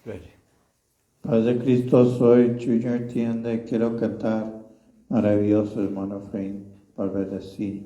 Ready. Padre Cristo soy, Junior entiende, quiero cantar maravilloso hermano Efraín, para bendecir.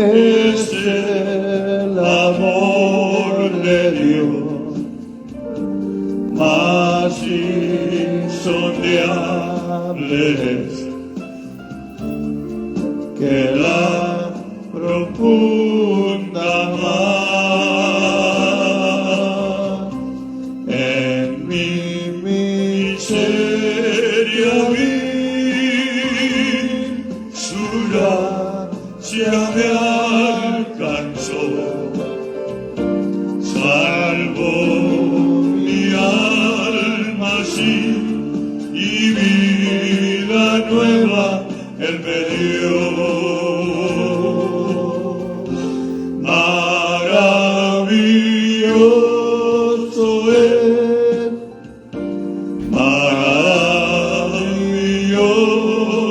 Es el amor de Dios, más insondable es que la profunda mar. En mi miseria vi su gracia me alcanzó, salvó mi alma así y vida nueva él me dio. Maravilloso es,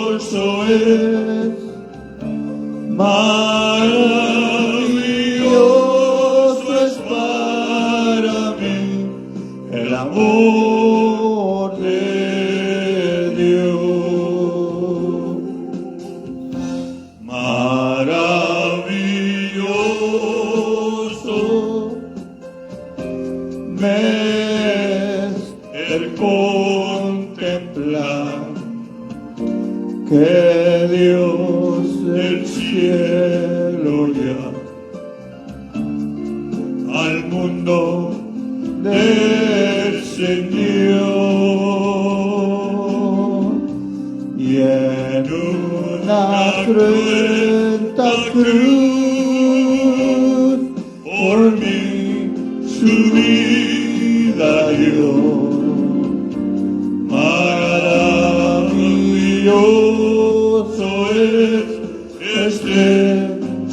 maravilloso es, maravilloso es para mí el amor de Dios. Maravilloso me es el contemplar que Dios del cielo ya al mundo descendió y en una cruenta cruz por mí su vida dio. Maravilloso es este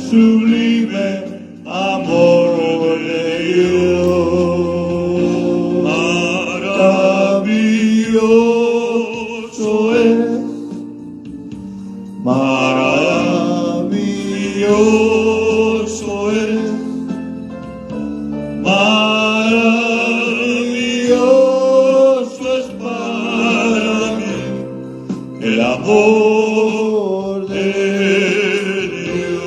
sublime amor de Dios. Maravilloso es, maravilloso es, maravilloso es para mí el amor de Dios.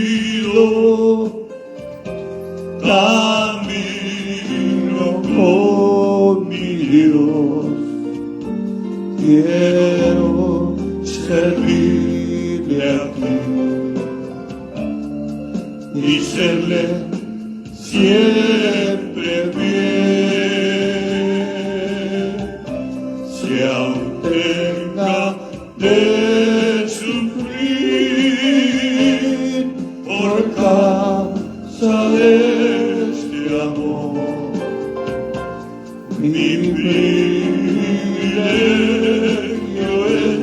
Agradecido camino con mi Dios, quiero servirle a ti y serle siempre bien, si aún tenga de sufrir por causa de este amor. Mi privilegio es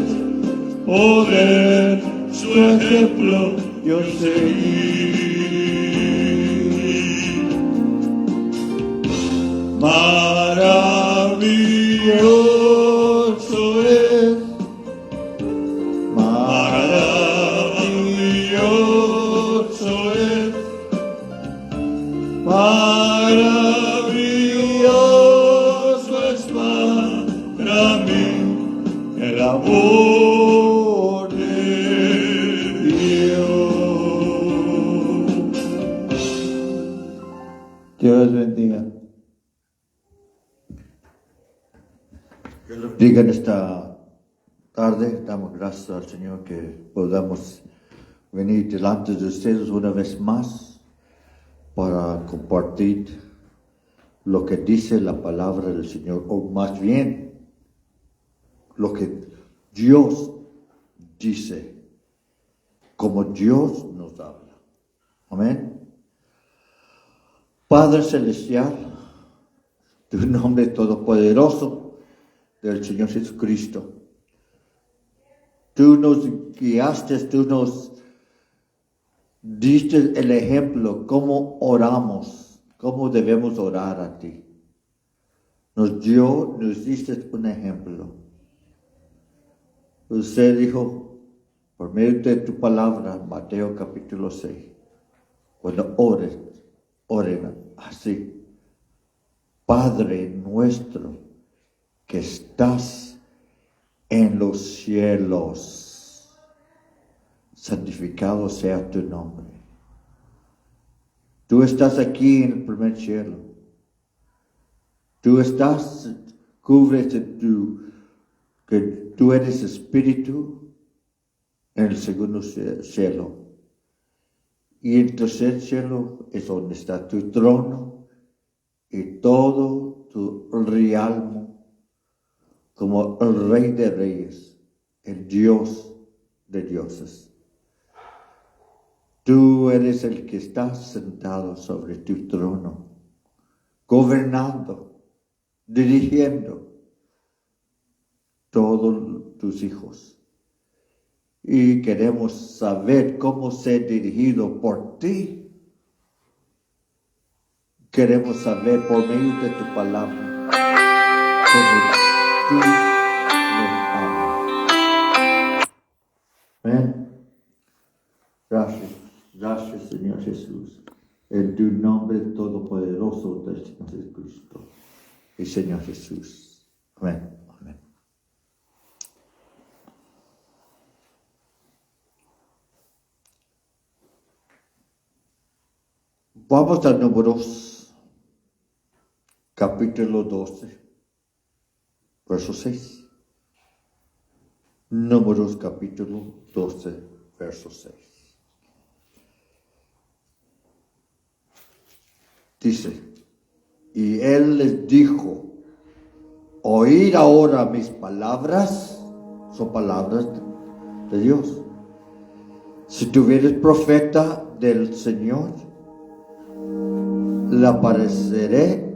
poder su ejemplo yo seguir. Maravilloso es, maravilloso es, maravilloso es para mí el amor de Dios. Dios bendiga. Dios los bendiga en esta tarde. Damos gracias al Señor que podamos venir delante de ustedes una vez más para compartir lo que dice la palabra del Señor, o más bien lo que Dios dice, como Dios nos habla. Amén. Padre Celestial, tu nombre todopoderoso del Señor Jesucristo. Tú nos guiaste, tú nos diste el ejemplo, cómo oramos, cómo debemos orar a ti. Nos diste un ejemplo. Usted dijo, por medio de tu palabra, Mateo capítulo 6, cuando oren así. Padre nuestro que estás en los cielos, santificado sea tu nombre. Tú estás aquí en el primer cielo. Tú cubres que tú eres espíritu en el segundo cielo. Y el tercer cielo es donde está tu trono y todo tu realmo como el Rey de Reyes, el Dios de dioses. Tú eres el que está sentado sobre tu trono, gobernando, dirigiendo todos tus hijos. Y queremos saber cómo ser dirigido por ti. Queremos saber por medio de tu palabra cómo tú nos amas. Amén. Gracias Señor Jesús. En tu nombre todopoderoso del Señor Jesucristo. Y Señor Jesús. Amén. Amén. Vamos a Números, capítulo 12, verso 6. Números, capítulo 12, verso 6. Dice, y él les dijo, oíd ahora mis palabras, son palabras de Dios. Si tuvieres profeta del Señor, le apareceré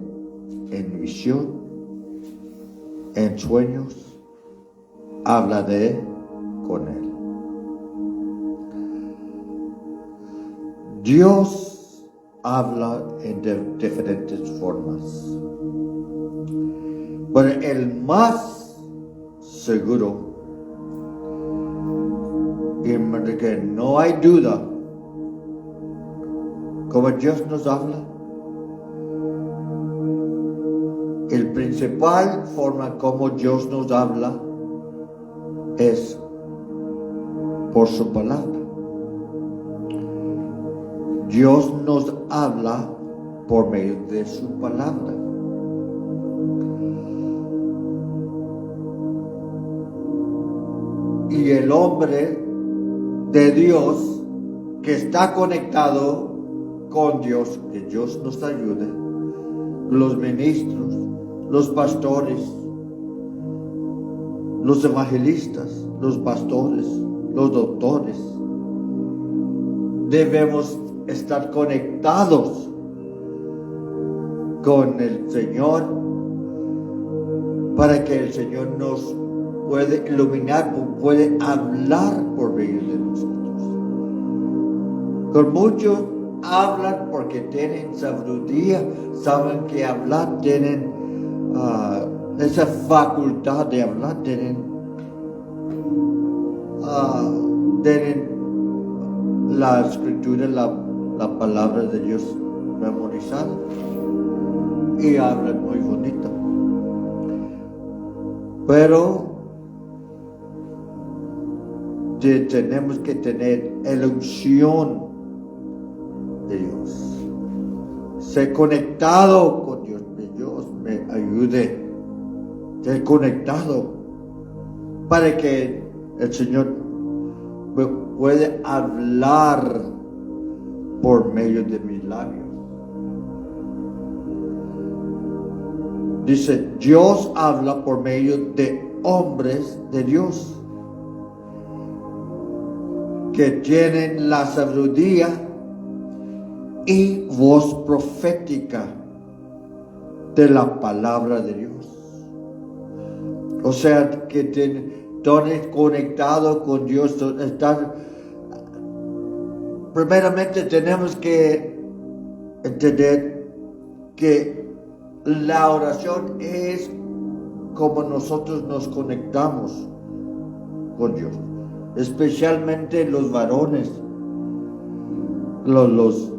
en visión, en sueños, hablaré con él. Dios habla en diferentes formas, pero el más seguro, y que no hay duda, como Dios nos habla, el principal forma como Dios nos habla es por su palabra. Dios nos habla por medio de su palabra. Y el hombre de Dios que está conectado con Dios, que Dios nos ayude, los ministros, los pastores, los evangelistas, los pastores, los doctores, debemos estar conectados con el Señor para que el Señor nos puede iluminar, puede hablar por medio de nosotros. Con muchos hablan porque tienen sabiduría, saben que hablar, tienen esa facultad de hablar, tienen la escritura, la palabra de Dios memorizada y hablan muy bonito. Pero tenemos que tener la unción de Dios, ser conectado con Dios, que Dios me ayude, ser conectado para que el Señor me puede hablar por medio de mis labios. Dice, Dios habla por medio de hombres de Dios. que tienen la sabiduría y voz profética de la palabra de Dios. O sea, que están conectados con Dios. Primeramente tenemos que entender que la oración es como nosotros nos conectamos con Dios. Especialmente los varones, los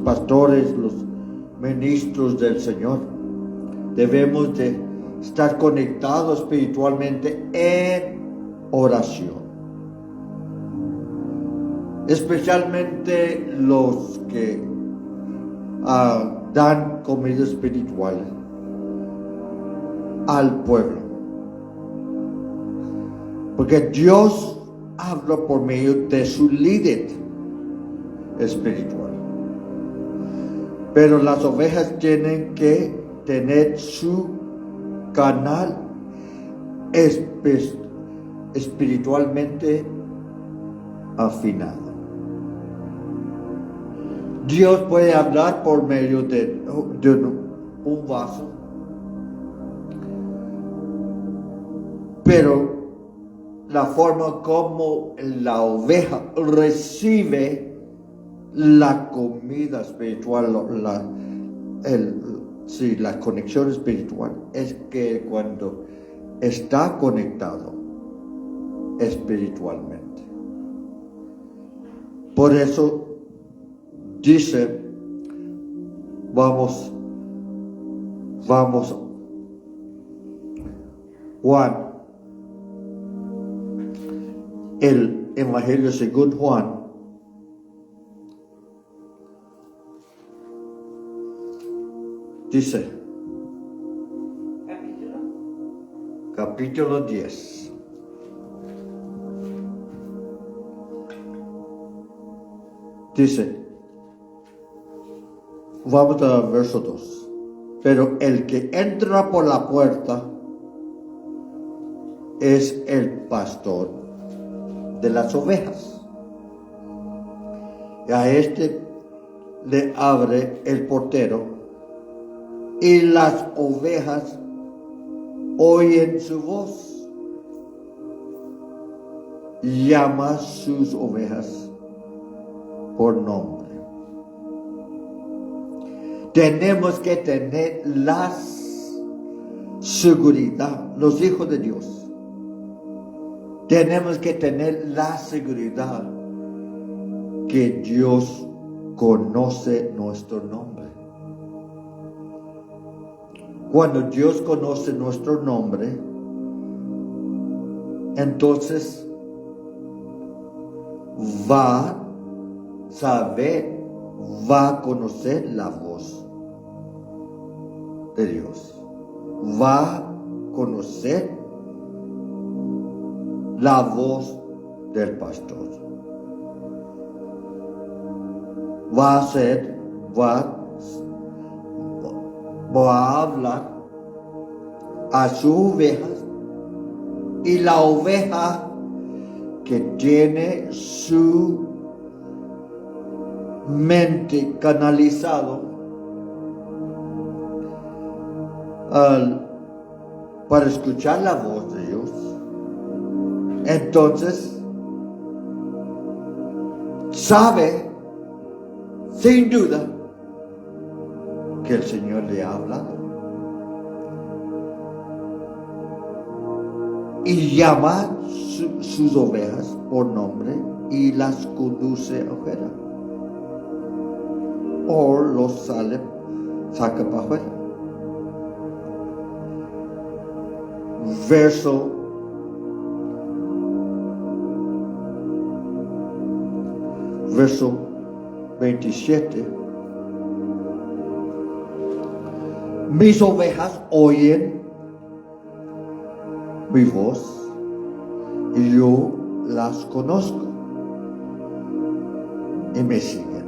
pastores, los ministros del Señor. Debemos de estar conectados espiritualmente en oración. Especialmente los que dan comida espiritual al pueblo. Porque Dios habla por medio de su líder espiritual. Pero las ovejas tienen que tener su canal espiritualmente afinado. Dios puede hablar por medio de un vaso, pero la forma como la oveja recibe la comida espiritual, la conexión espiritual, es que cuando está conectado espiritualmente. Por eso dice, vamos, Juan, el Evangelio según Juan, dice, capítulo 10. Dice, vamos al verso 2. Pero el que entra por la puerta es el pastor de las ovejas. Y a este le abre el portero, y las ovejas oyen su voz. Llama sus ovejas por nombre. Tenemos que tener la seguridad, los hijos de Dios. Tenemos que tener la seguridad que Dios conoce nuestro nombre. Cuando Dios conoce nuestro nombre, entonces va a saber, va a conocer la voz de Dios. Va a conocer la voz del pastor. Va a hablar a sus ovejas, y la oveja que tiene su mente canalizado para escuchar la voz de Dios, entonces sabe sin duda que el Señor le ha hablado, y llama sus ovejas por nombre y las conduce afuera, o los saca para afuera. Verso 27. Mis ovejas oyen mi voz y yo las conozco y me siguen.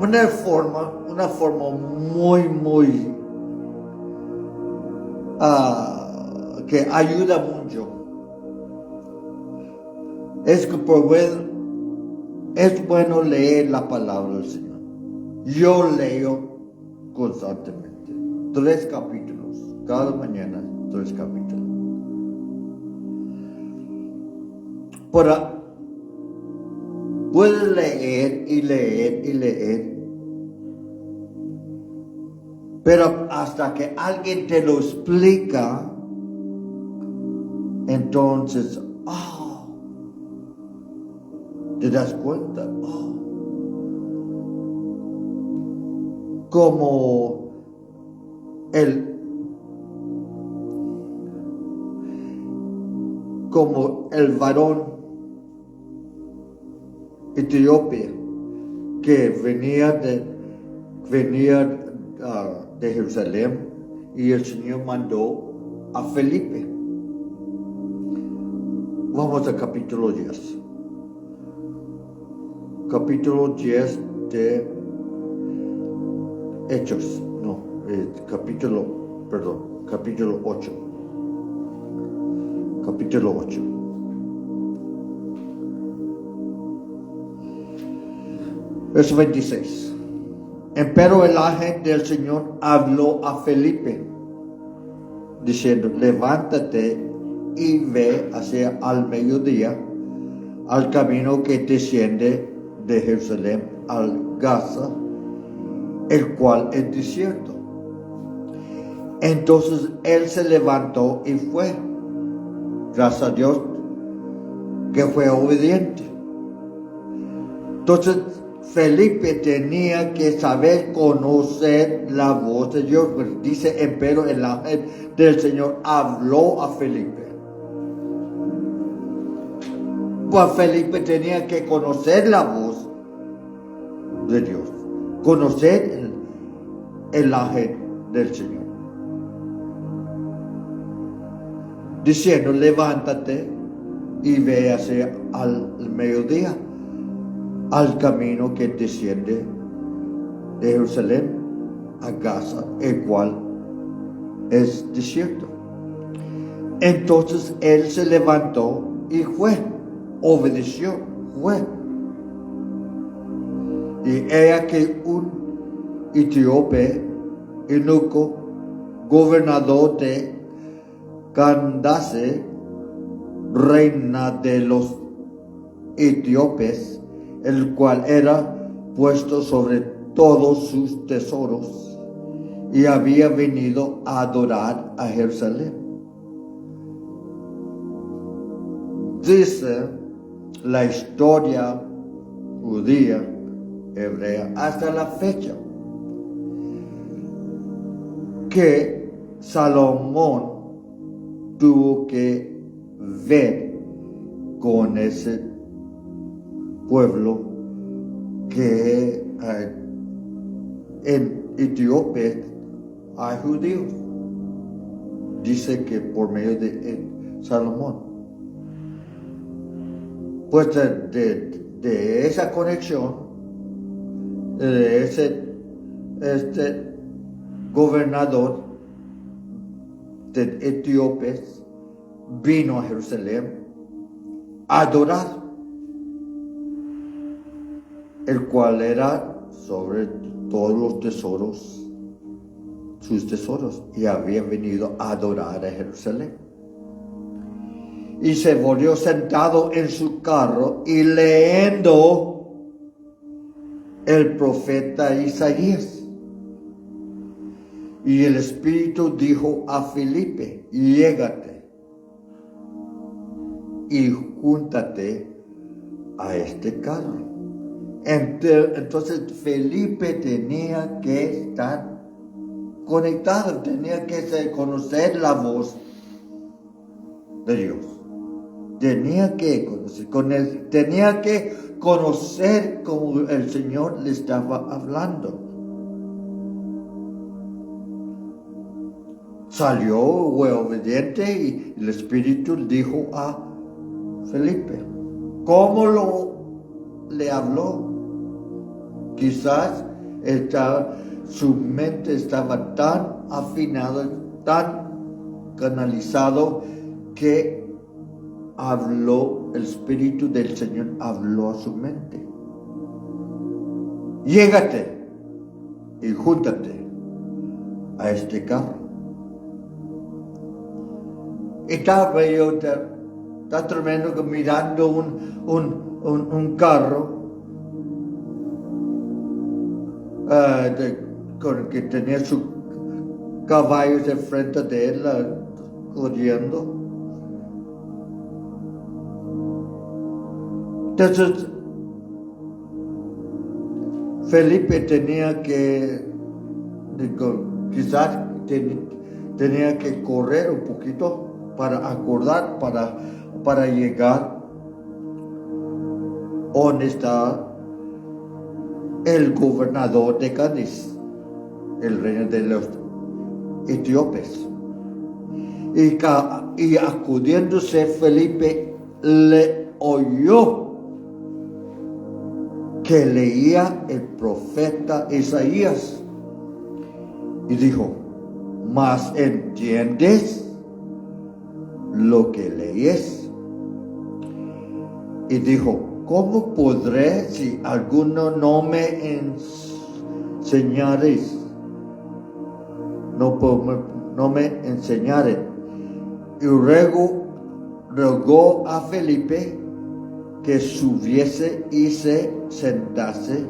Una forma muy que ayuda mucho. Es bueno leer la palabra del Señor. Yo leo constantemente 3 capítulos, cada mañana 3 capítulos. Puedes leer y leer y leer, pero hasta que alguien te lo explica, entonces, te das cuenta, como el varón etíope que venía de Jerusalén, y el Señor mandó a Felipe. Vamos al capítulo 10. Capítulo 10 de Hechos. Capítulo 8. Capítulo 8. Verso 26. Empero el ángel del Señor habló a Felipe, diciendo: levántate y ve hacia al mediodía, al camino que desciende de Jerusalén al Gaza, el cual es desierto. Entonces él se levantó y fue. Gracias a Dios que fue obediente. Entonces Felipe tenía que saber conocer la voz de Dios. Dice: empero el ángel del Señor habló a Felipe. Pues Felipe tenía que conocer la voz de Dios, conocer el ángel del Señor, diciendo: levántate y ve hacia al mediodía, al camino que desciende de Jerusalén a Gaza, el cual es desierto. Entonces él se levantó y fue, obedeció, fue. Y he aquí un etíope, eunuco, gobernador de Candace, reina de los etíopes, el cual era puesto sobre todos sus tesoros, y había venido a adorar a Jerusalén. Dice la historia judía, hebrea, hasta la fecha, que Salomón tuvo que ver con ese pueblo que en Etiopía hay judíos. Dice que por medio de Salomón. Pues de esa conexión, de este gobernador de etíopes vino a Jerusalén a adorar, el cual era sobre todos los tesoros, sus tesoros, y había venido a adorar a Jerusalén. Y se volvió sentado en su carro y leyendo el profeta Isaías. Y el Espíritu dijo a Felipe: llégate y júntate a este carro. Entonces Felipe tenía que estar conectado, tenía que conocer la voz de Dios. Tenía que conocer cómo el Señor le estaba hablando. Salió, fue obediente, y el Espíritu dijo a Felipe: ¿cómo le habló? Quizás su mente estaba tan afinada, tan canalizado que habló, el Espíritu del Señor habló a su mente. Llégate y júntate a este carro. Y estaba yo, está tremendo que mirando un carro que tenía sus caballos de frente de él corriendo. Entonces, Felipe tenía que, quizás tenía que correr un poquito para acordar, para llegar donde está el gobernador de Cádiz, el rey de los etíopes. Y acudiéndose Felipe le oyó que leía el profeta Isaías y dijo: ¿mas entiendes lo que lees? Y dijo: ¿cómo podré si alguno no me enseñaréis? No me enseñare. Y rogó a Felipe que subiese y se sentase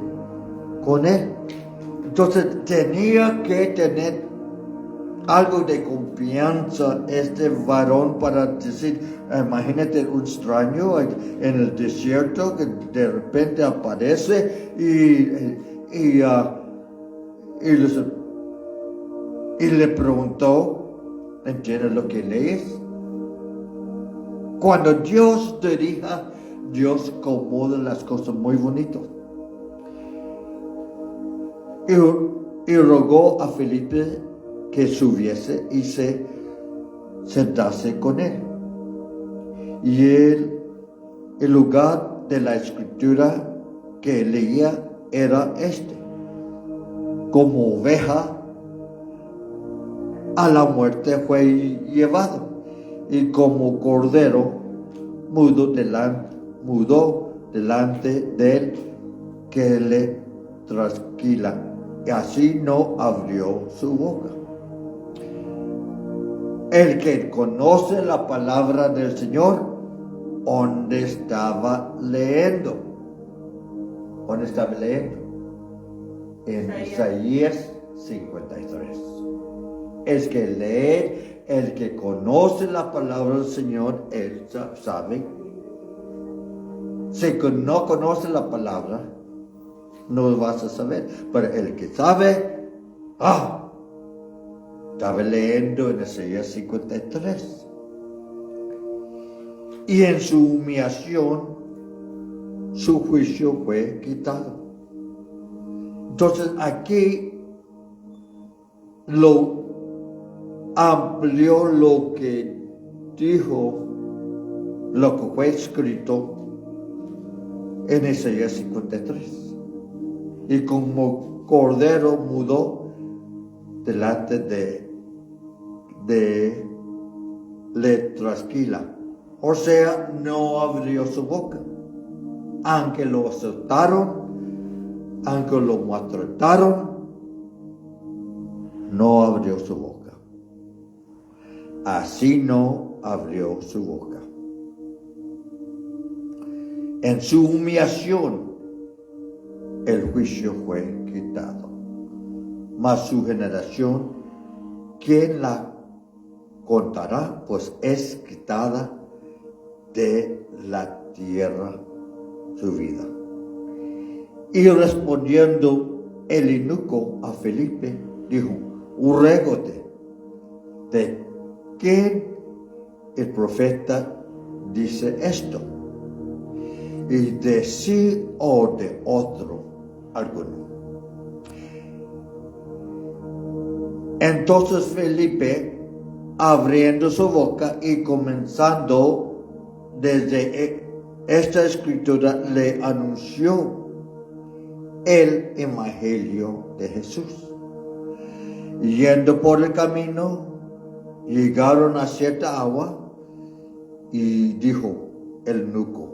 con él. Entonces tenía que tener algo de confianza este varón para decir, imagínate un extraño en el desierto que de repente aparece y le preguntó: ¿entiendes lo que lees? Cuando Dios dirija, Dios acomoda las cosas muy bonito. Y rogó a Felipe que subiese y se sentase con él. Y el lugar de la escritura que leía era este: como oveja a la muerte fue llevado, y como cordero mudó delante de él que le trasquila, y así no abrió su boca. El que conoce la palabra del Señor, ¿dónde estaba leyendo? ¿Dónde estaba leyendo? En Isaías 53. El que lee, el que conoce la palabra del Señor, él sabe. Si no conoce la palabra, no vas a saber. Pero el que sabe, estaba leyendo en Isaías 53. Y en su humillación, su juicio fue quitado. Entonces aquí lo amplió lo que dijo, lo que fue escrito en Isaías 53. Y como cordero mudó delante de le trasquila. O sea, no abrió su boca. Aunque lo azotaron, aunque lo maltrataron, no abrió su boca. Así no abrió su boca. En su humillación, el juicio fue quitado. Mas su generación, ¿quién la contará? Pues es quitada de la tierra su vida. Y respondiendo el eunuco a Felipe, dijo: régate, ¿de quién el profeta dice esto? ¿Y de sí o de otro alguno? Entonces Felipe, abriendo su boca y comenzando desde esta escritura, le anunció el evangelio de Jesús. Yendo por el camino, Llegaron a cierta agua y dijo el eunuco: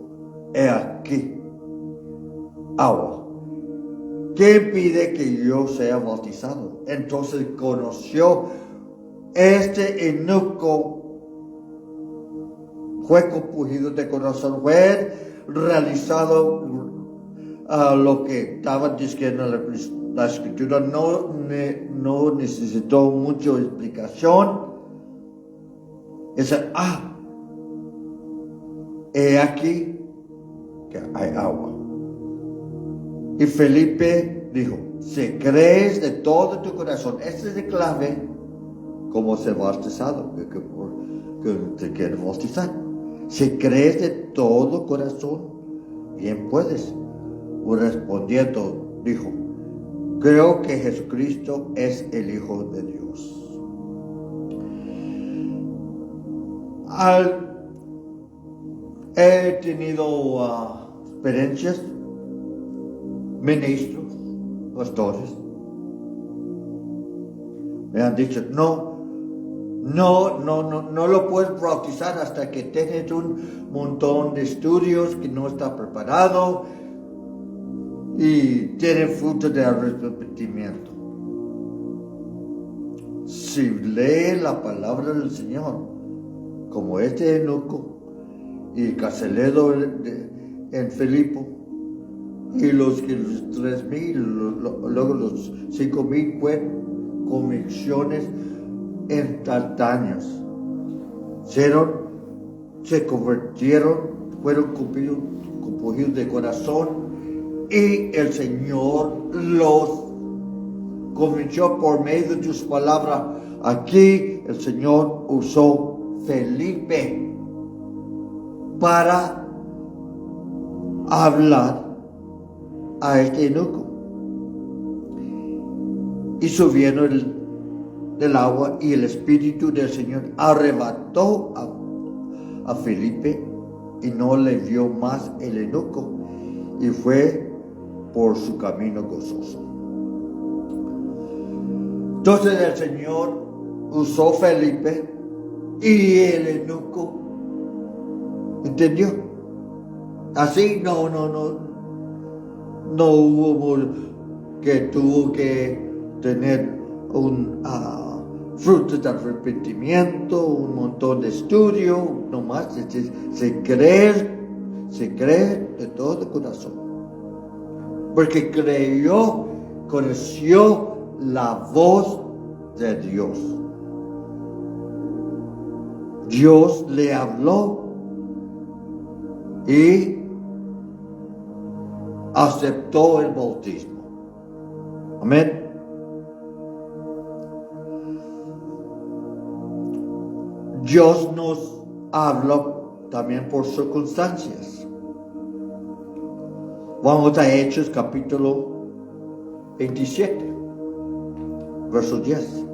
he aquí agua. ¿Qué impide que yo sea bautizado? Entonces conoció este eunuco, fue compungido de corazón, fue realizado lo que estaba diciendo la escritura, no necesitó mucha explicación. Dice: he aquí que hay agua. Y Felipe dijo: si crees de todo tu corazón, esta es la clave, como ser bautizado, que te quiere bautizar. Si crees de todo corazón, bien puedes. Respondiendo, dijo: creo que Jesucristo es el Hijo de Dios. He tenido experiencias, ministros, pastores, me han dicho: no lo puedes bautizar hasta que tienes un montón de estudios, que no está preparado y tiene fruto de arrepentimiento. Si lee la palabra del Señor, como este eunuco y Carceledo en Filipo, y los 3,000, luego los 5,000, fue convicciones instantáneas. Se convirtieron, fueron compungidos de corazón, y el Señor los convenció por medio de sus palabras. Aquí el Señor usó Felipe para hablar a este eunuco. Y subieron del agua, y el Espíritu del Señor arrebató a Felipe, y no le vio más el eunuco, y fue por su camino gozoso. Entonces el Señor usó Felipe, y el eunuco entendió. Así no hubo que tuvo que tener un fruto de arrepentimiento, un montón de estudio, nomás se cree de todo corazón, porque conoció la voz de Dios. Dios le habló y aceptó el bautismo. Amén. Dios nos habla también por circunstancias. Vamos a Hechos capítulo 27, verso 10.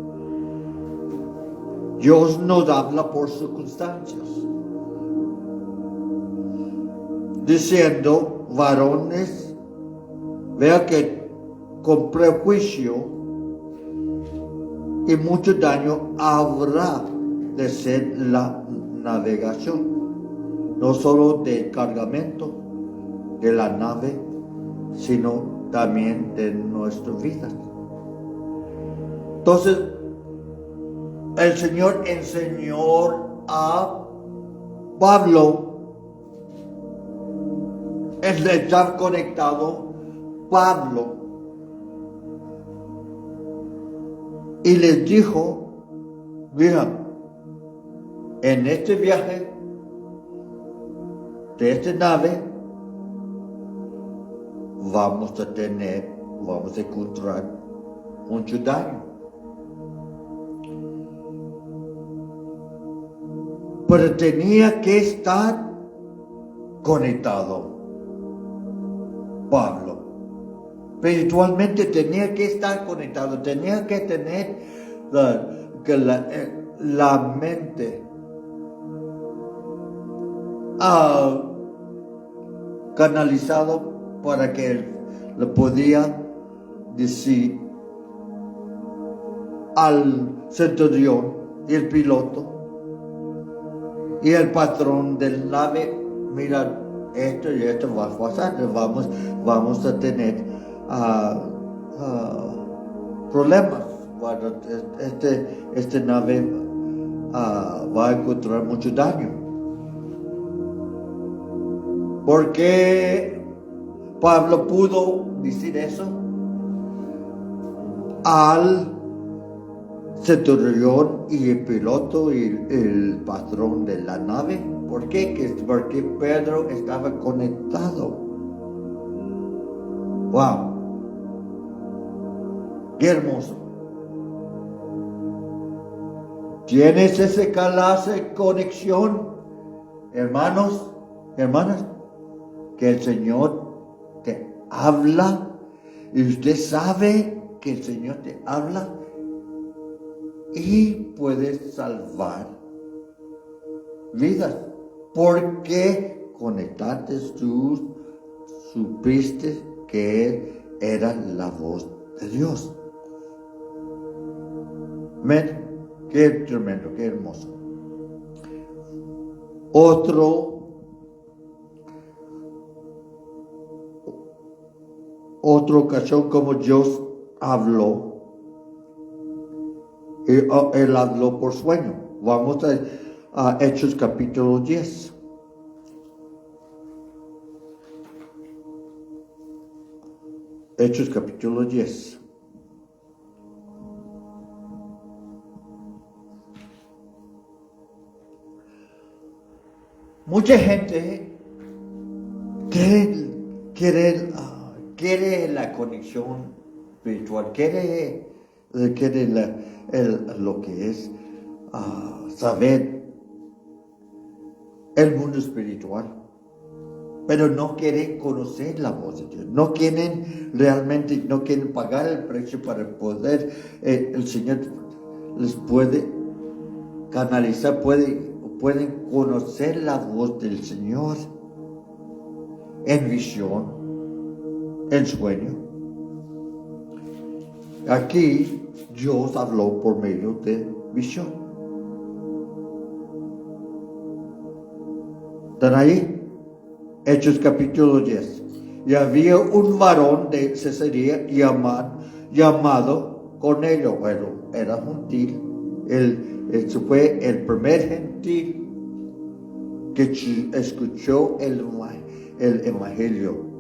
Dios nos habla por circunstancias, diciendo: varones, vea que con prejuicio y mucho daño habrá de ser la navegación, no solo de cargamento de la nave, sino también de nuestras vidas. Entonces, el Señor enseñó a Pablo, el estar conectado, Pablo, y les dijo: mira, en este viaje de esta nave vamos a encontrar mucho daño. Pero tenía que estar conectado Pablo. Espiritualmente tenía que estar conectado, tenía que tener la mente canalizado, para que él le podía decir al centurión y el piloto y el patrón del nave, mira, esto y esto va a pasar, vamos a tener problemas. Bueno, este nave va a encontrar mucho daño. ¿Por qué Pablo pudo decir eso al centurión y el piloto y el patrón de la nave? ¿Por qué? Porque Pedro estaba conectado. ¡Wow! ¡Qué hermoso! ¿Tienes esa clase de conexión, hermanos, hermanas? Que el Señor te habla y usted sabe que el Señor te habla y puede salvar vidas. Porque conectaste tú, supiste que era la voz de Dios. Amén. Qué tremendo, qué hermoso. Otra ocasión como Dios habló, Él habló por sueño. Vamos a Hechos capítulo 10. Hechos capítulo 10. Mucha gente quiere la conexión espiritual, quiere lo que es saber el mundo espiritual, pero no quieren conocer la voz de Dios, no quieren pagar el precio para poder, el Señor les puede canalizar, pueden conocer la voz del Señor en visión, en sueño. Aquí Dios habló por medio de visión. ¿Están ahí? Hechos capítulo 10. Y había un varón de Cesarea llamado Cornelio. Bueno, era gentil. Él fue el primer gentil que escuchó el evangelio.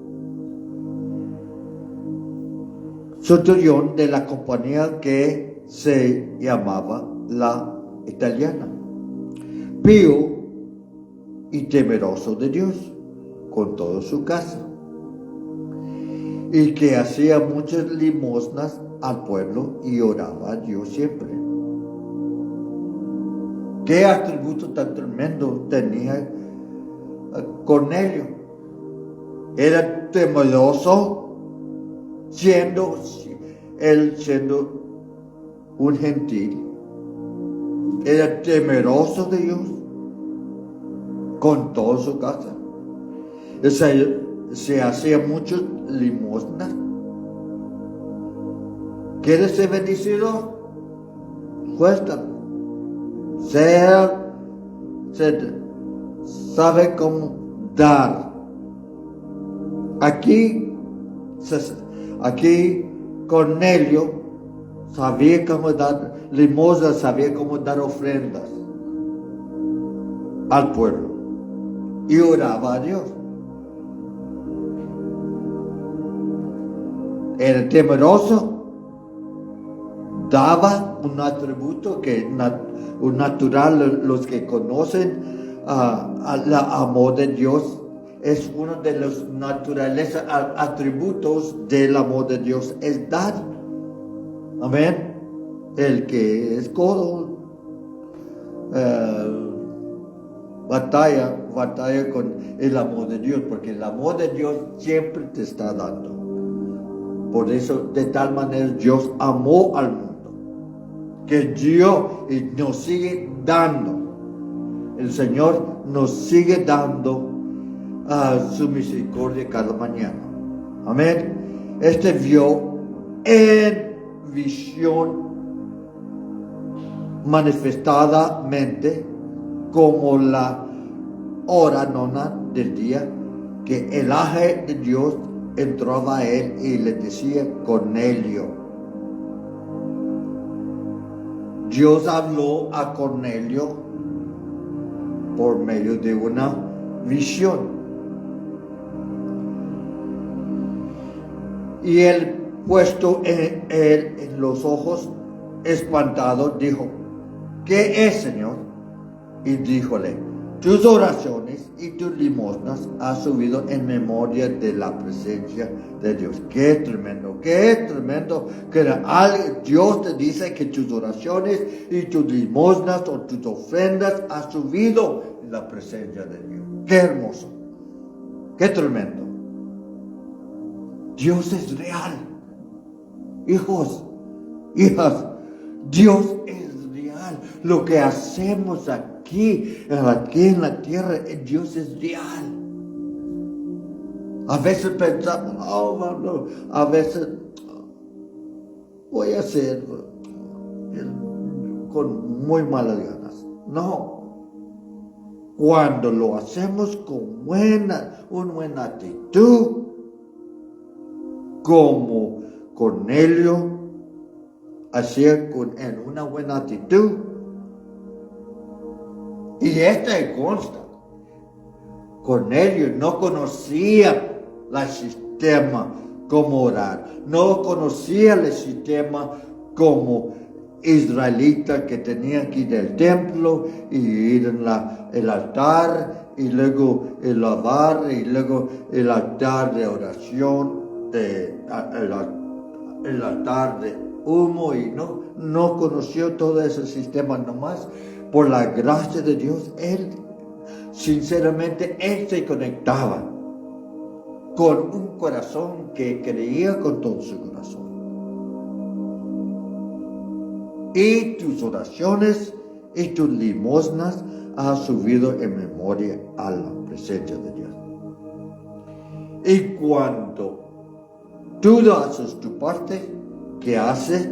Centurión de la compañía que se llamaba la italiana, pío y temeroso de Dios con toda su casa, y que hacía muchas limosnas al pueblo y oraba a Dios siempre. ¿Qué atributo tan tremendo tenía Cornelio? Era temeroso, siendo un gentil. Era temeroso de Dios con toda su casa. Se hacía muchas limosnas. ¿Quieres ser bendecido? Cuesta. Sabe cómo dar. Aquí Cornelio sabía cómo dar limosnas, sabía cómo dar ofrendas al pueblo y oraba a Dios. Era temeroso, daba un atributo un natural. Los que conocen el amor de Dios, es uno de los naturales atributos del amor de Dios, es dar. Amén. El que es codo batalla con el amor de Dios, porque el amor de Dios siempre te está dando. Por eso, de tal manera, Dios amó al mundo, que dio y nos sigue dando. El Señor nos sigue dando su misericordia cada mañana. Amén. Vio en visión manifestadamente como la hora nona del día, que el ángel de Dios entraba a él y le decía: Cornelio. Dios habló a Cornelio por medio de una visión. Y él, puesto en los ojos, espantado, dijo: ¿Qué es, Señor? Y díjole: tus oraciones y tus limosnas has subido en memoria de la presencia de Dios. Qué tremendo que Dios te dice que tus oraciones y tus limosnas o tus ofrendas has subido en la presencia de Dios. Qué hermoso, qué tremendo. Dios es real. Hijos, hijas, Dios es real. Lo que hacemos aquí en la tierra, Dios es real. A veces pensamos: no, a veces voy a hacer con muy malas ganas. No. Cuando lo hacemos con una buena actitud, como Cornelio hacía en una buena actitud, y consta, Cornelio no conocía el sistema como orar, no conocía el sistema como israelita, que tenía que ir al templo y ir en el altar y luego el lavar y luego el altar de oración, el altar de humo, y no conoció todo ese sistema. Nomás por la gracia de Dios, él sinceramente se conectaba con un corazón que creía con todo su corazón. Y tus oraciones y tus limosnas has subido en memoria a la presencia de Dios. Y cuando tú haces tu parte, ¿qué haces?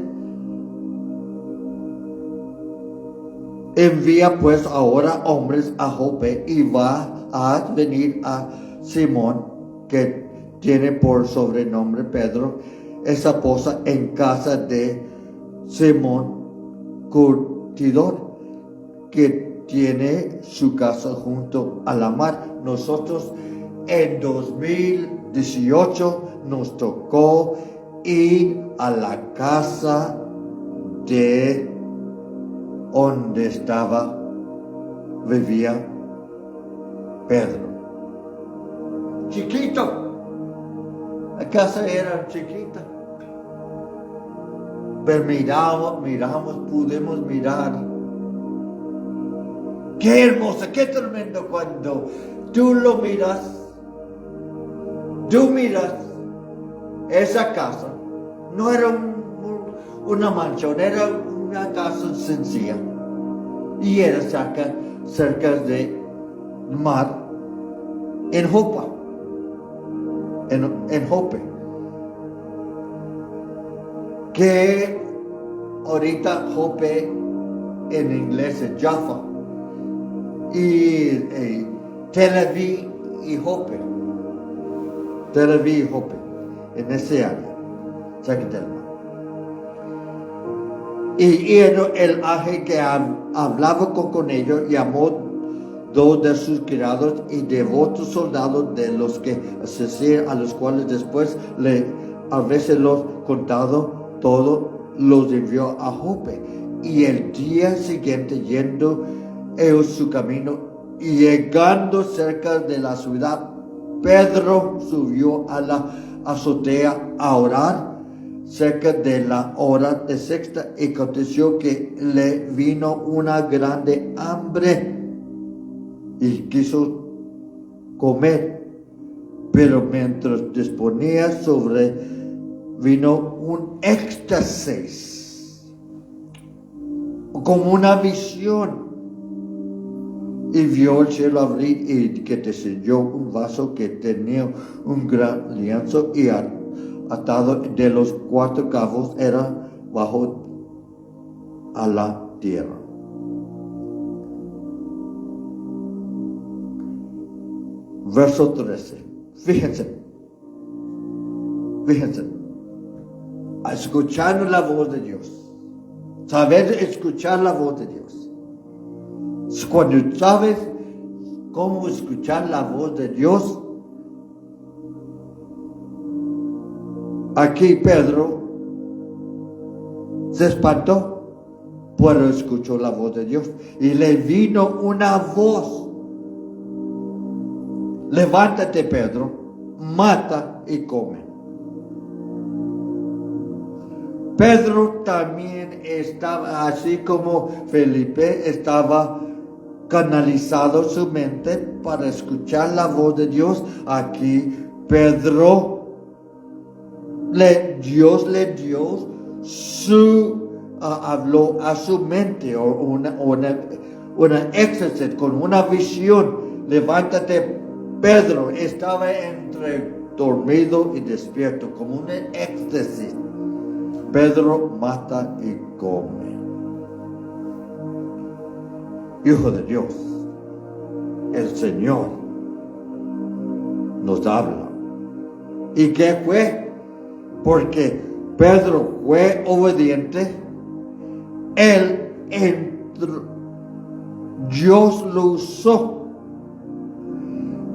Envía pues ahora hombres a Jope, y va a venir a Simón, que tiene por sobrenombre Pedro. Esa posa en casa de Simón Curtidor, que tiene su casa junto a la mar. Nosotros en 2018 nos tocó ir a la casa de donde vivía Pedro. Chiquito, la casa era chiquita, pero miramos, pudimos mirar. Qué hermosa, qué tremendo cuando tú lo miras. Tú miras esa casa. No era una mansión, era una casa sencilla. Y era cerca del mar, en Jopa, en Jope. Que ahorita Jope en inglés es Jaffa. Y Tel Aviv y Jope. Tel Aviv y Jope, en ese área, cerca del mar. Y el ángel que hablaba con ellos llamó 2 de sus criados y devotos soldados, de los que asesinaron, a los cuales después habérselos contado todo, los envió a Jope. Y el día siguiente, yendo ellos su camino y llegando cerca de la ciudad, Pedro subió a la azotea a orar cerca de la hora de sexta, y aconteció que le vino una grande hambre y quiso comer, pero mientras disponía vino un éxtasis, como una visión, y vio el cielo abrir y que descendió un vaso que tenía un gran lienzo, y atado de los 4 cabos era bajo a la tierra. Verso 13. Fíjense. Escuchando la voz de Dios. Saber escuchar la voz de Dios. Cuando sabes cómo escuchar la voz de Dios, aquí Pedro se espantó, pero escuchó la voz de Dios y le vino una voz: levántate, Pedro, mata y come. Pedro también estaba, así como Felipe, estaba canalizado su mente para escuchar la voz de Dios. Aquí Pedro, Dios le dio habló a su mente, o una éxtasis, con una visión. Levántate, Pedro. Estaba entre dormido y despierto, como un éxtasis. Pedro mata y come. Hijo de Dios, el Señor nos habla. ¿Y qué fue? Porque Pedro fue obediente. Él entró. Dios lo usó.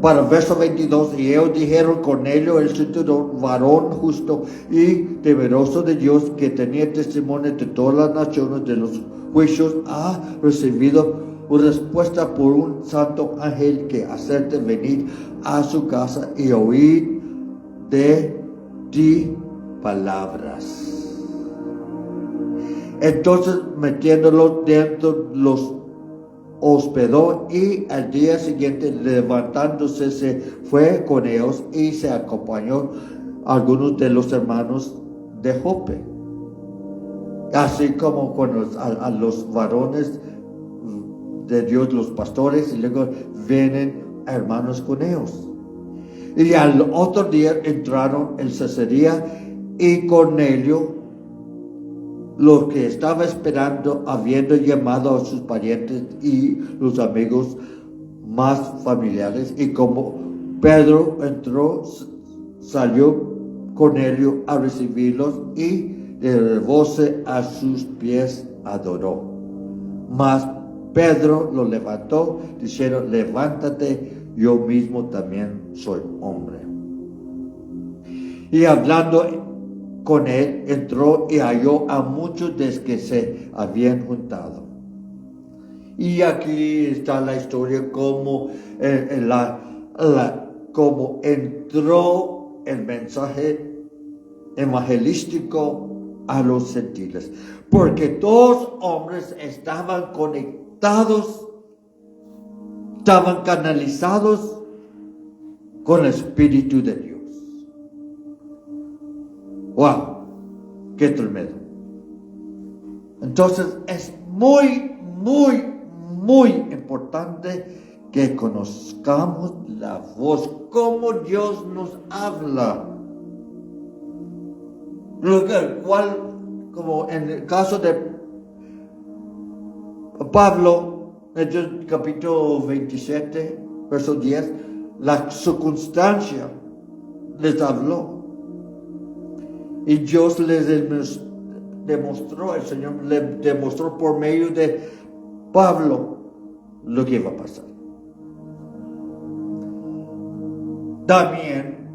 Para el verso 22, y ellos dijeron: Cornelio, el centurión, varón justo y temeroso de Dios, que tenía testimonio de todas las naciones de los juicios, ha recibido una respuesta por un santo ángel que hacerte venir a su casa y oír de ti palabras. Entonces, metiéndolo dentro, los hospedó, y al día siguiente, levantándose, se fue con ellos y se acompañó a algunos de los hermanos de Jope. Así como con a los varones de Dios, los pastores, y luego vienen hermanos con ellos. Y al otro día entraron en Cesarea, y Cornelio, lo que estaba esperando, habiendo llamado a sus parientes y los amigos más familiares, y como Pedro entró, salió Cornelio a recibirlos, y derribóse a sus pies, adoró. Mas Pedro lo levantó, diciendo: levántate, yo mismo también soy hombre. Y hablando con él, entró y halló a muchos de los que se habían juntado. Y aquí está la historia, como como entró el mensaje evangelístico a los gentiles, porque todos hombres estaban conectados, estaban canalizados con el Espíritu de Dios. ¡Wow! ¡Qué tremendo! Entonces es muy importante que conozcamos la voz, cómo Dios nos habla. Como en el caso de Pablo, en el capítulo 27, verso 10, la circunstancia les habló. Y Dios les demostró, el Señor le demostró por medio de Pablo lo que iba a pasar. También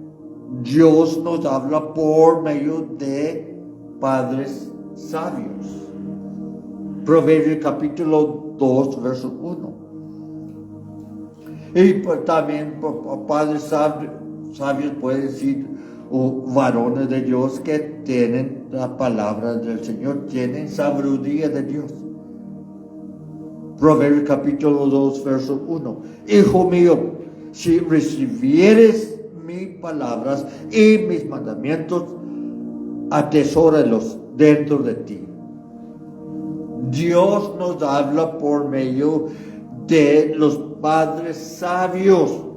Dios nos habla por medio de padres sabios. Proverbios capítulo 2, verso 1. Y también padres sabios puede decir, o varones de Dios que tienen la palabra del Señor, tienen sabiduría de Dios. Proverbios capítulo 2, verso 1. Hijo mío, si recibieres mis palabras y mis mandamientos, atesóralos dentro de ti. Dios nos habla por medio de los padres sabios,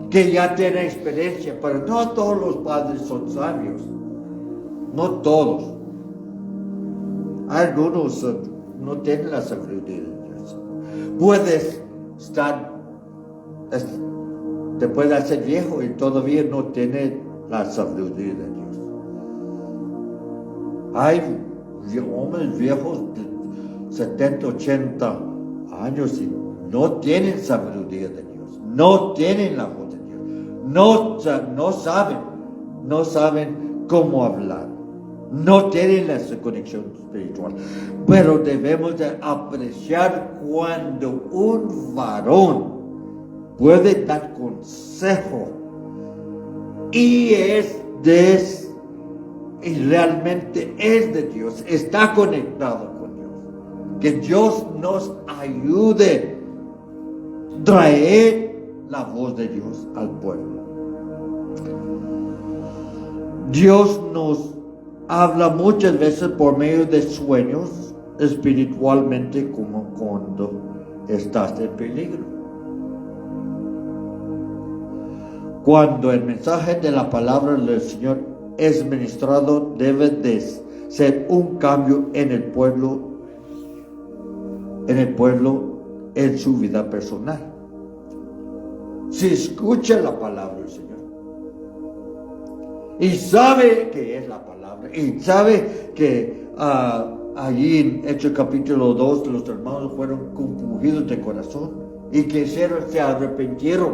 que ya tienen experiencia, pero no todos los padres son sabios, no todos. Algunos no tienen la sabiduría de Dios. Puedes estar, te puedes hacer viejo y todavía no tienes la sabiduría de Dios. Hay hombres viejos de 70, 80 años y no tienen sabiduría de Dios, no tienen la voz de Dios, no saben cómo hablar, no tienen esa conexión espiritual. Pero debemos de apreciar cuando un varón puede dar consejo y realmente es de Dios, está conectado con Dios. Que Dios nos ayude a traer la voz de Dios al pueblo. Dios nos habla muchas veces por medio de sueños espiritualmente, como cuando estás en peligro. Cuando el mensaje de la palabra del Señor es ministrado, debe de ser un cambio en el pueblo, en su vida personal. Si escucha la palabra del Señor y sabe que es la palabra y sabe que allí en Hechos capítulo 2 los hermanos fueron compungidos de corazón y que se arrepintieron,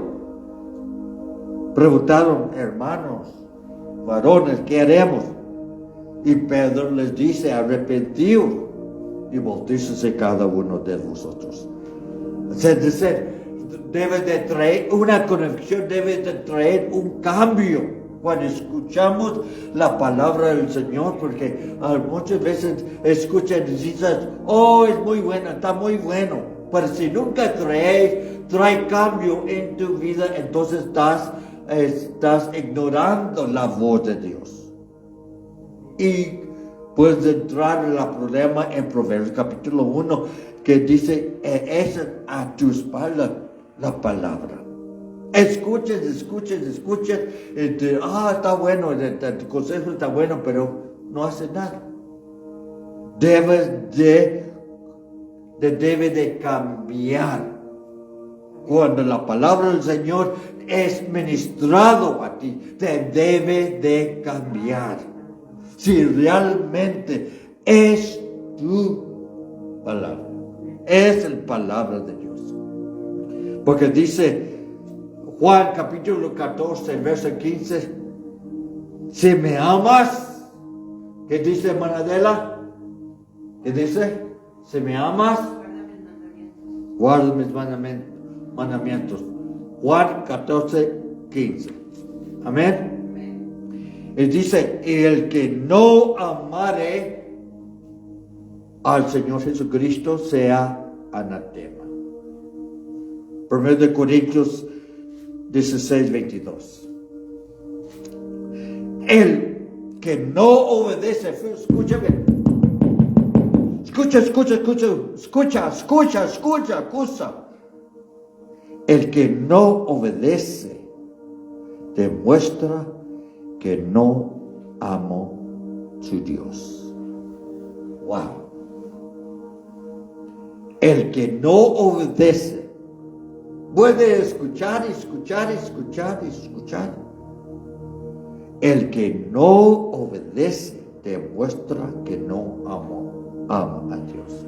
preguntaron: hermanos, varones, ¿qué haremos? Y Pedro les dice: arrepentíos y bautícese cada uno de vosotros. Es decir, debe de traer una conexión, debe de traer un cambio cuando escuchamos la palabra del Señor, porque muchas veces escuchan y dicen: oh, es muy buena, está muy bueno. Pero si nunca trae cambio en tu vida, entonces estás ignorando la voz de Dios. Y puedes entrar en el problema en Proverbios capítulo 1, que dice: es a tu espalda la palabra. Escuches. Está bueno, el consejo está bueno, pero no hace nada. Debe de cambiar. Cuando la palabra del Señor es ministrado a ti, te debe de cambiar. Si realmente es tu palabra, es la palabra de Dios. Porque dice Juan capítulo 14, verso 15: si me amas, ¿qué dice hermana Adela? ¿Qué dice? Si me amas, guarda mis mandamientos. Juan 14, 15. Amén. Y dice: y el que no amare al Señor Jesucristo sea anatema. 1 Corintios 16, 22. El que no obedece, escúchame. Escucha. El que no obedece demuestra que no amo su Dios. Wow. El que no obedece puede escuchar. El que no obedece demuestra que no ama a Dios.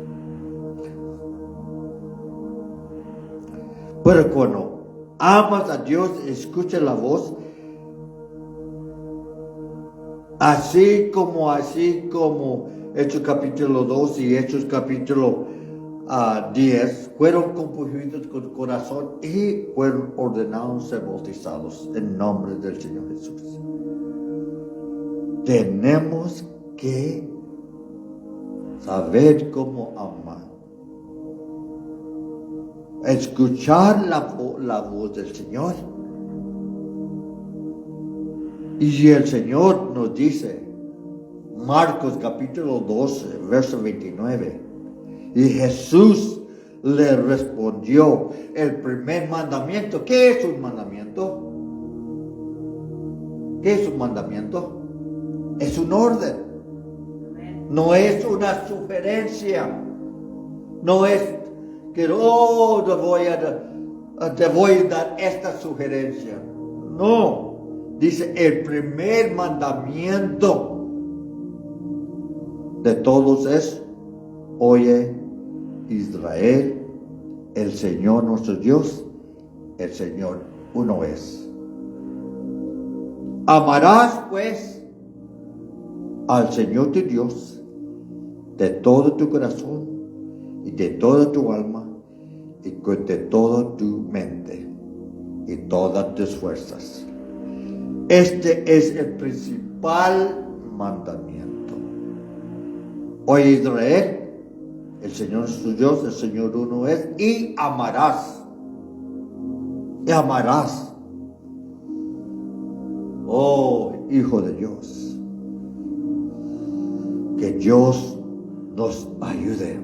Pero cuando amas a Dios, escucha la voz, así como Hechos capítulo 2 y Hechos capítulo 10 fueron compungidos con corazón y fueron ordenados ser bautizados en nombre del Señor Jesús. Tenemos que saber cómo amar. Escuchar la voz del Señor. Y el Señor nos dice, Marcos capítulo 12, verso 29, y Jesús le respondió: el primer mandamiento. ¿Qué es un mandamiento? ¿Qué es un mandamiento? Es un orden. No es una sugerencia. No es que, te voy a dar esta sugerencia. No. Dice, el primer mandamiento de todos es, oye, Israel, el Señor nuestro Dios, el Señor uno es. Amarás, pues, al Señor tu Dios de todo tu corazón y de toda tu alma y de toda tu mente y todas tus fuerzas. Este es el principal mandamiento. Oye, Israel, el Señor es tu Dios, el Señor uno es, y amarás. Y amarás. Oh, Hijo de Dios. Que Dios nos ayude.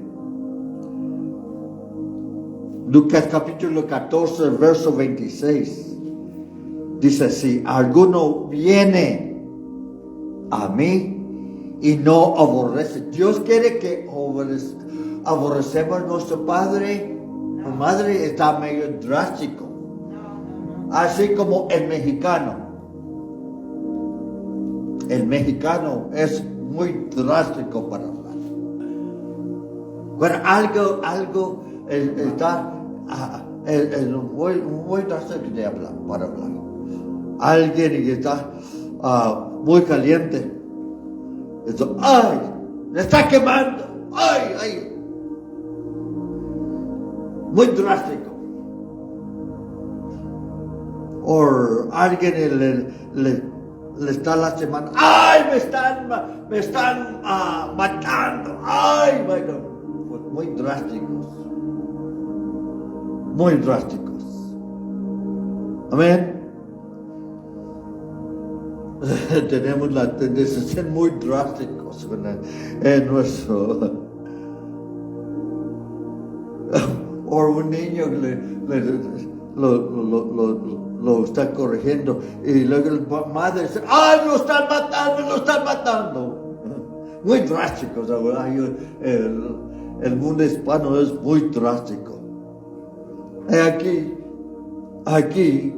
Lucas capítulo 14, verso 26. Dice, si alguno viene a mí y no aborrece. Dios quiere que aborrecemos a nuestro padre o madre. Está medio drástico. Así como el mexicano. El mexicano es muy drástico para hablar. Cuando algo está muy drástico de hablar, para hablar. Alguien que está muy caliente. Eso, ¡ay! ¡Le está quemando! ¡Ay! ¡Ay! Muy drástico. O alguien le está lastimando. ¡Ay! Me están matando. ¡Ay! Bueno, muy drásticos. Muy drásticos. Amén. Tenemos la tendencia a ser muy drásticos en nuestro. O un niño lo está corrigiendo y luego la madre dice, ¡ay, lo están matando! Muy drásticos. El mundo hispano es muy drástico. Aquí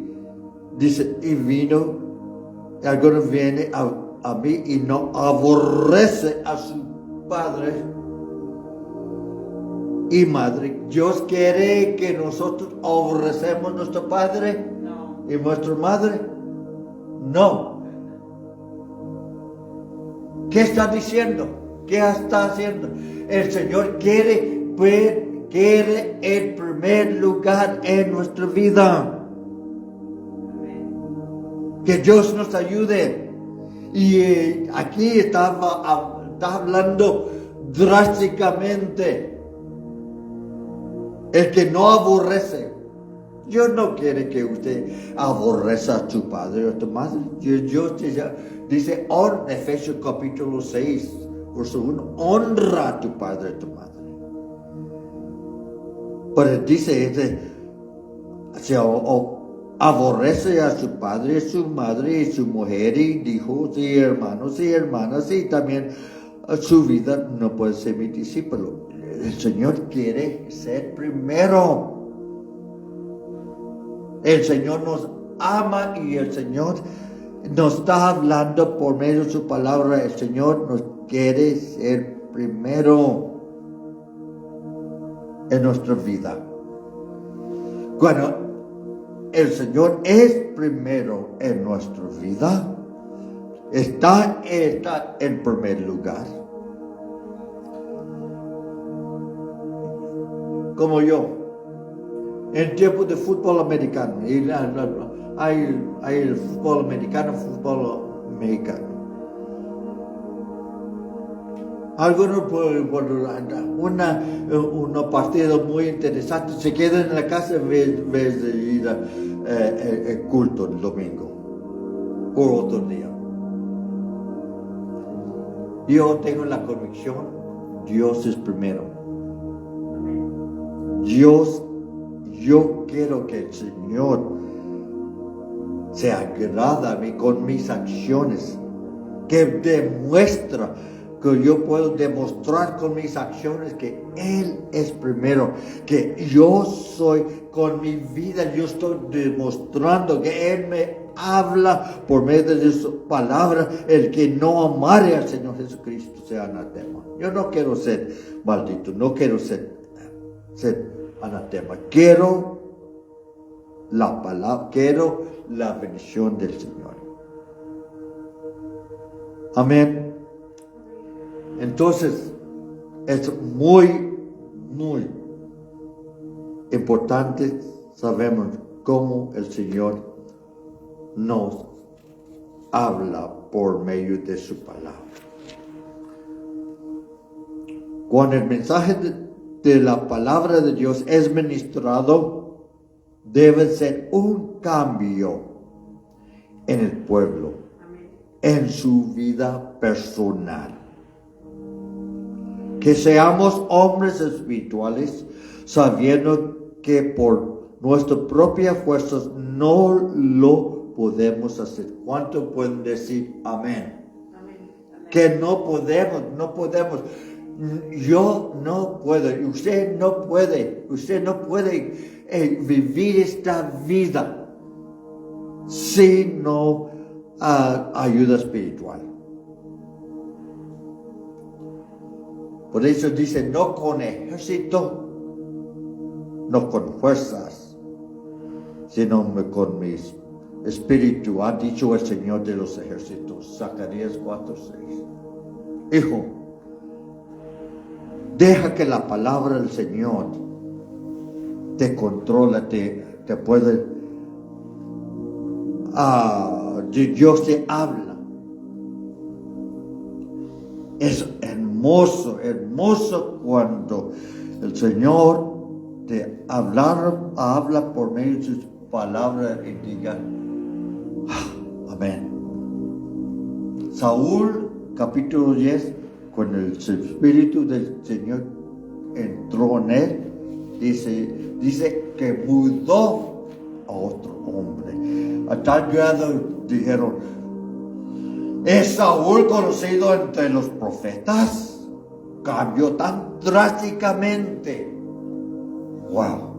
dice, y vino. Y alguno viene a mí y no aborrece a su padre y madre. ¿Dios quiere que nosotros aborrecemos a nuestro padre y nuestra madre? No. ¿Qué está diciendo? ¿Qué está haciendo? El Señor quiere el primer lugar en nuestra vida. Que Dios nos ayude. Y aquí está hablando drásticamente. El que no aborrece. Dios no quiere que usted aborreza a tu padre o a tu madre. Dios dice, Efesios capítulo 6, verso 1, honra a tu padre y a tu madre. Pero dice, aborrece a su padre, su madre y su mujer y hijos y hermanos y hermanas y también su vida no puede ser mi discípulo. El Señor quiere ser primero. El Señor nos ama y el Señor nos está hablando por medio de su palabra. El Señor nos quiere ser primero en nuestra vida. Cuando el Señor es primero en nuestra vida, está en primer lugar. Como yo, en tiempo de fútbol americano, hay el fútbol americano, fútbol mexicano. Algunos por una partida muy interesante se quedan en la casa en vez de ir al culto el domingo por otro día. Yo tengo la convicción, Dios es primero. Yo quiero que el Señor se agrada a mí con mis acciones, que demuestra que yo puedo demostrar con mis acciones que Él es primero, que yo soy, con mi vida, yo estoy demostrando que Él me habla por medio de su palabra. El que no amare al Señor Jesucristo sea anatema. Yo no quiero ser maldito, no quiero ser anatema. Quiero la palabra, quiero la bendición del Señor. Amén. Entonces, es muy, muy importante sabemos cómo el Señor nos habla por medio de su palabra. Cuando el mensaje de la palabra de Dios es ministrado, debe ser un cambio en el pueblo, en su vida personal. Que seamos hombres espirituales, sabiendo que por nuestras propias fuerzas no lo podemos hacer. ¿Cuánto pueden decir amén? Amén. Que no podemos. Yo no puedo, usted no puede vivir esta vida sin ayuda espiritual. Por eso dice, no con ejército, no con fuerzas, sino con mi espíritu, ha dicho el Señor de los ejércitos. Zacarías 4:6. Hijo, deja que la palabra del Señor te controla, te puede, Dios te habla. Es hermoso cuando el Señor te habla por medio de sus palabras y diga, amén. Saúl, capítulo 10, cuando el Espíritu del Señor entró en él, dice que mudó a otro hombre. A tal grado dijeron, ¿es Saúl conocido entre los profetas? Cambió tan drásticamente. Wow.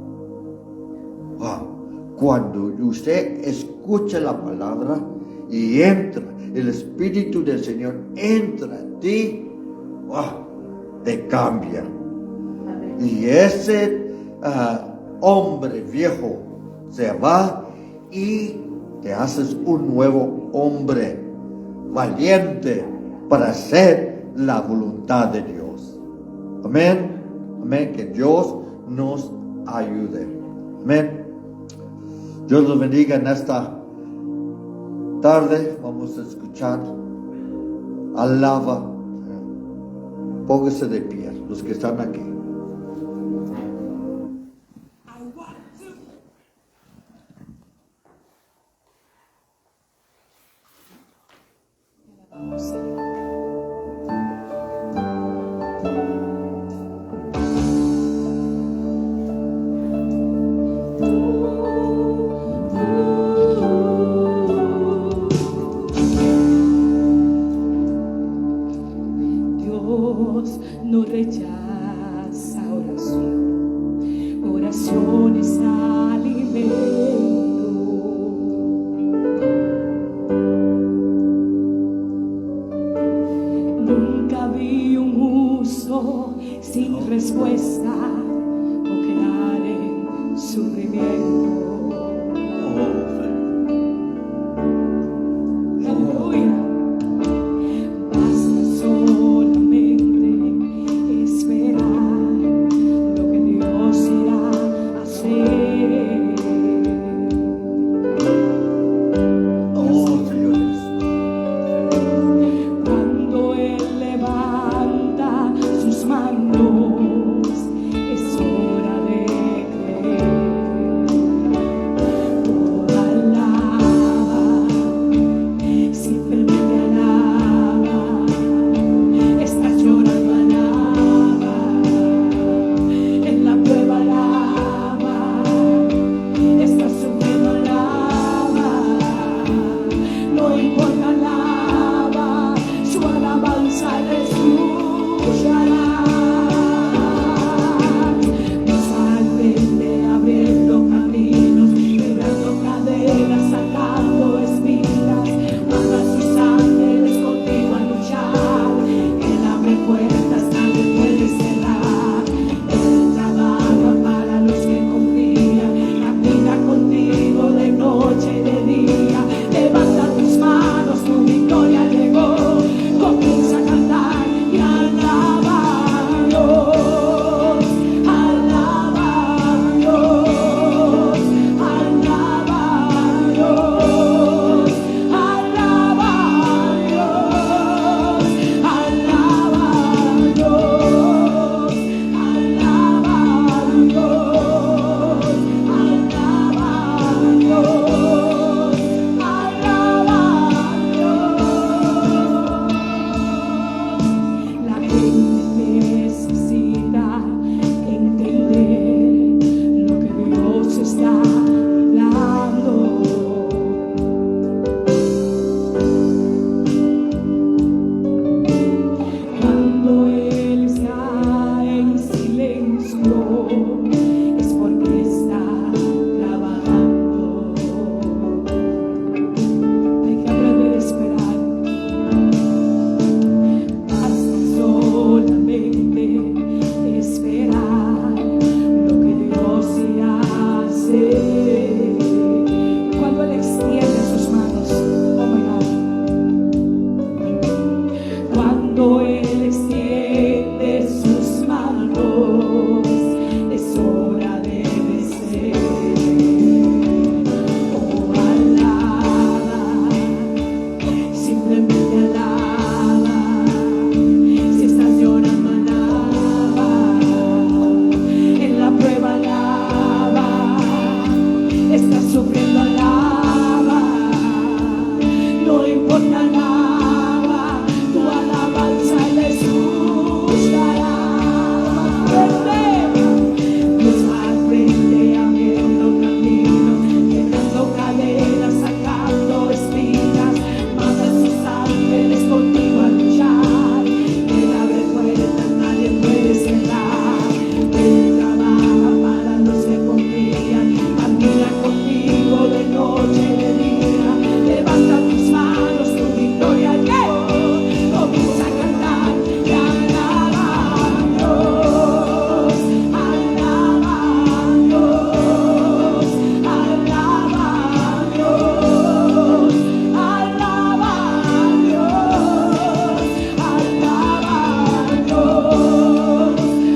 Cuando usted escucha la palabra y entra, el Espíritu del Señor entra en ti, te cambia. Y ese hombre viejo se va y te haces un nuevo hombre valiente para hacer la voluntad de Dios. Amén. Amén. Que Dios nos ayude. Amén. Dios los bendiga en esta tarde. Vamos a escuchar. Alaba. Póngase de pie, los que están aquí. Es hora de creer. es porque está trabajando. Hay que aprender a esperar. Basta solamente esperar lo que Dios irá a hacer. Cuando Él extiende sus manos, oh my God. Cuando Él extiende sus manos, es hora de vencer. Oh, alaba, simplemente alaba. Si estás llorando, alaba. En la prueba, alaba. Estás sufriendo, alaba. No importa, alaba. Tu alabanza le escuchará. Dios va al frente, abriendo caminos, quebrando cadenas, sacando espinas. Manda a sus ángeles contigo a luchar. Él abre puertas, nadie puede cerrar. Él trabaja para los que confían. Camina contigo de noche y de día. Levanta tus manos, tu victoria llegó. Comienza a cantar y alaba a Dios. Alaba a Dios. Alaba a Dios. Alaba a Dios. Alaba a Dios.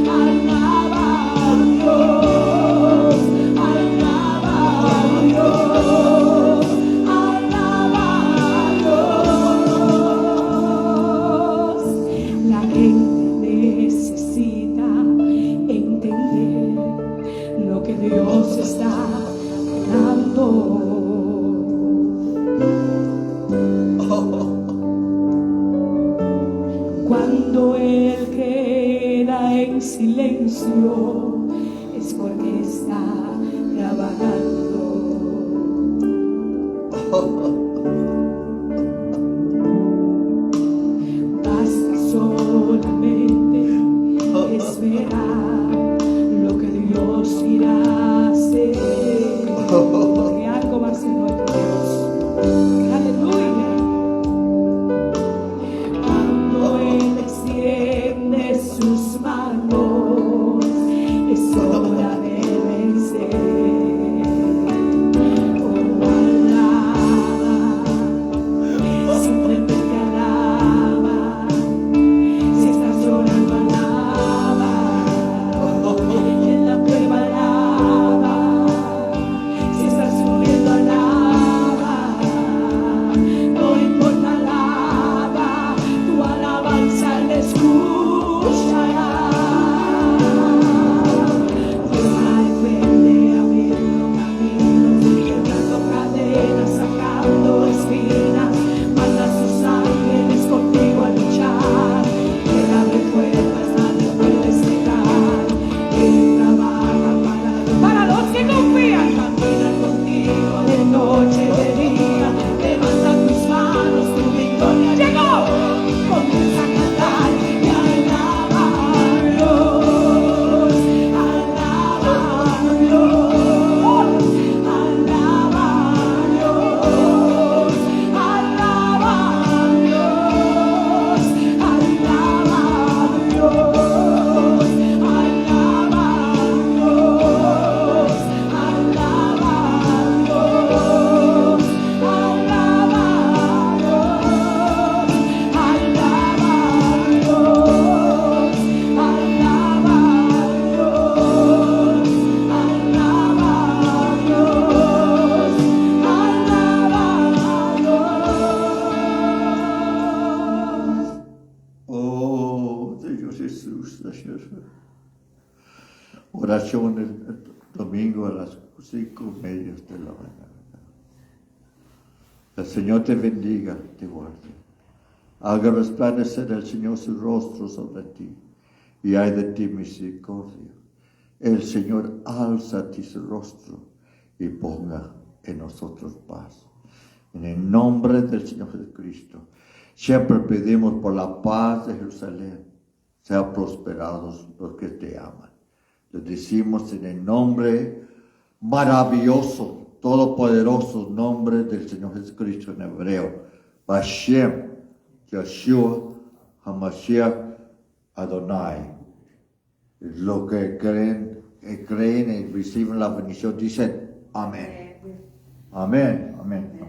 Alaba a Dios. Alaba a Dios. Alaba a Dios. La gente necesita entender lo que Dios está dando. Cuando Él queda en silencio, es porque está trabajando. Basta solamente esperar lo que Dios irá a hacer. Porque algo va a hacer nuestro Dios. Aleluya. Cuando Él extiende sus manos, es hora de vencer. Oh, alaba, simplemente alaba. Si estás llorando, alaba. En la prueba, alaba. Si estás sufriendo, alaba. No importa, alaba. Tu alabanza le escuchará. Dios va al frente, abriendo caminos, quebrando cadenas, sacando espinas. Manda a sus ángeles contigo a luchar. Él abre puertas, nadie puede cerrar. Él trabaja para los que confían. Camina contigo de noche y de día. Levanta tus manos, tu victoria llegó. Comienza a cantar y alaba a Dios. Alaba a Dios. Alaba a Dios. Alaba a Dios. Alaba a Dios. Alaba a Dios. Alaba a Dios. Alaba a Dios. Alaba a Dios. Alaba a Dios. Alaba a Dios. Alaba a Dios. Oh, Señor Jesús, Señor. Oración el domingo a las 5:30 de la mañana. El Señor te bendiga, te guarde. Haga resplandecer el Señor su rostro sobre ti y hay de ti misericordia. El Señor alza a ti su rostro y ponga en nosotros paz. En el nombre del Señor Jesucristo, siempre pedimos por la paz de Jerusalén. Sean prosperados los que te aman. Lo decimos en el nombre maravilloso, todopoderoso nombre del Señor Jesucristo en hebreo. Bashem, Yeshua, Hamashiach, Adonai. Lo que creen y reciben la bendición dicen amén. Amén, amén.